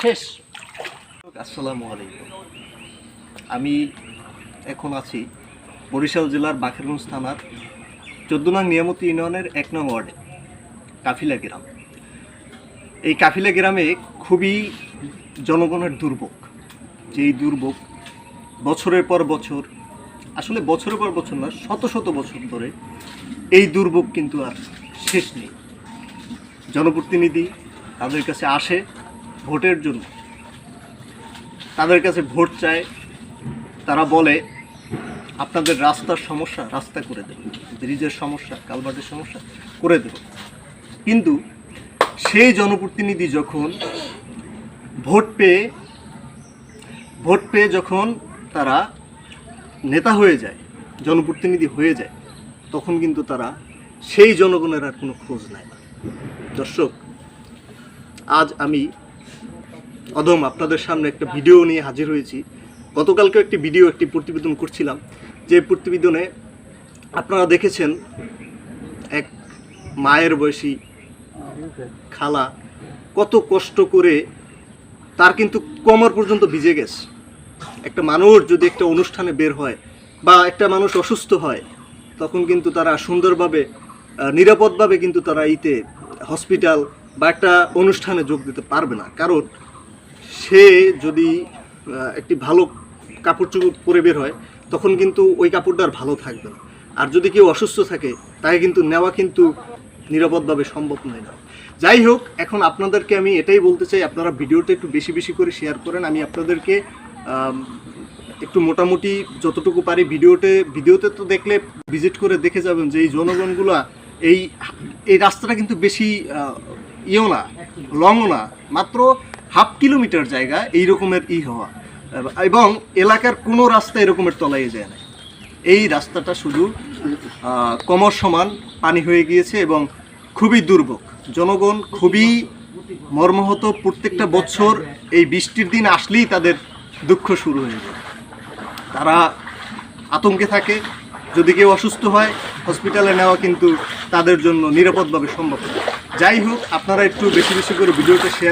শেষ। আসসালামু আলাইকুম। আমি এখন আছি বরিশাল জেলার বাকেরগঞ্জ থানার 14 নং নিয়ামতি ইউনিয়নের 1 নং ওয়ার্ডে কাফিলা গ্রাম। এই কাফিলা গ্রামে খুবই জনগণের দুর্ভোগ, যেই দুর্ভোগ বছরের পর বছর, আসলে বছরের পর বছর না, শত শত বছর ধরে এই দুর্ভোগ কিন্তু আর শেষ নেই। জনপ্রতিনিধি তাদের কাছে আসে ভোটের জন্য, তাদের কাছে ভোট চায়, তারা বলে আপনাদের রাস্তার সমস্যা রাস্তা করে দেব, ব্রিজের সমস্যা, কালভার্টের সমস্যা করে দেব। কিন্তু সেই জনপ্রতিনিধি যখন ভোট পেয়ে যখন তারা নেতা হয়ে যায়, জনপ্রতিনিধি হয়ে যায়, তখন কিন্তু তারা সেই জনগণের আর কোনো খোঁজ নেয় না। দর্শক, আজ আমি অদম আপনাদের সামনে একটা ভিডিও নিয়ে হাজির হয়েছি। গতকালকে একটি প্রতিবেদন করছিলাম, যে প্রতিবেদনে আপনারা দেখেছেন এক মায়ের বয়সী খালা কত কষ্ট করে, তার কিন্তু কোমর পর্যন্ত ভিজে গেছে। একটা মানুষ যদি একটা অনুষ্ঠানে বের হয় বা একটা মানুষ অসুস্থ হয়, তখন কিন্তু তারা সুন্দরভাবে নিরাপদভাবে কিন্তু তারা হসপিটাল বা একটা অনুষ্ঠানে যোগ দিতে পারবে না। কারণ সে যদি একটি ভালো কাপড় চোপড় পরে বের হয়, তখন কিন্তু ওই কাপড়টা আর ভালো থাকবে না। আর যদি কেউ অসুস্থ থাকে, তাকে কিন্তু নেওয়া কিন্তু নিরাপদভাবে সম্ভব নয় না। যাই হোক, এখন আপনাদেরকে আমি এটাই বলতে চাই, আপনারা ভিডিওটা একটু বেশি বেশি করে শেয়ার করেন। আমি আপনাদেরকে একটু মোটামুটি যতটুকু পারি ভিডিওতে তো দেখলে ভিজিট করে দেখে যাবেন যে এই জনগণগুলা এই রাস্তাটা কিন্তু বেশি ইয়েও না, লংও না, মাত্র 1/2 কিলোমিটার জায়গা এই রকমের হওয়া, এবং এলাকার কোনো রাস্তা এরকমের তলায় যায় না। এই রাস্তাটা শুধু কোমর সমান পানি হয়ে গিয়েছে এবং খুবই দুর্ভোগ। জনগণ খুবই মর্মাহত। প্রত্যেকটা বছর এই বৃষ্টির দিন আসলেই তাদের দুঃখ শুরু হয়ে যায়। তারা আতঙ্কে থাকে, যদি কেউ অসুস্থ হয় হসপিটালে নেওয়া কিন্তু তাদের জন্য নিরাপদভাবে সম্ভব না। যাই হোক, আপনারা একটু বেশি বেশি করে ভিডিওটা শেয়ার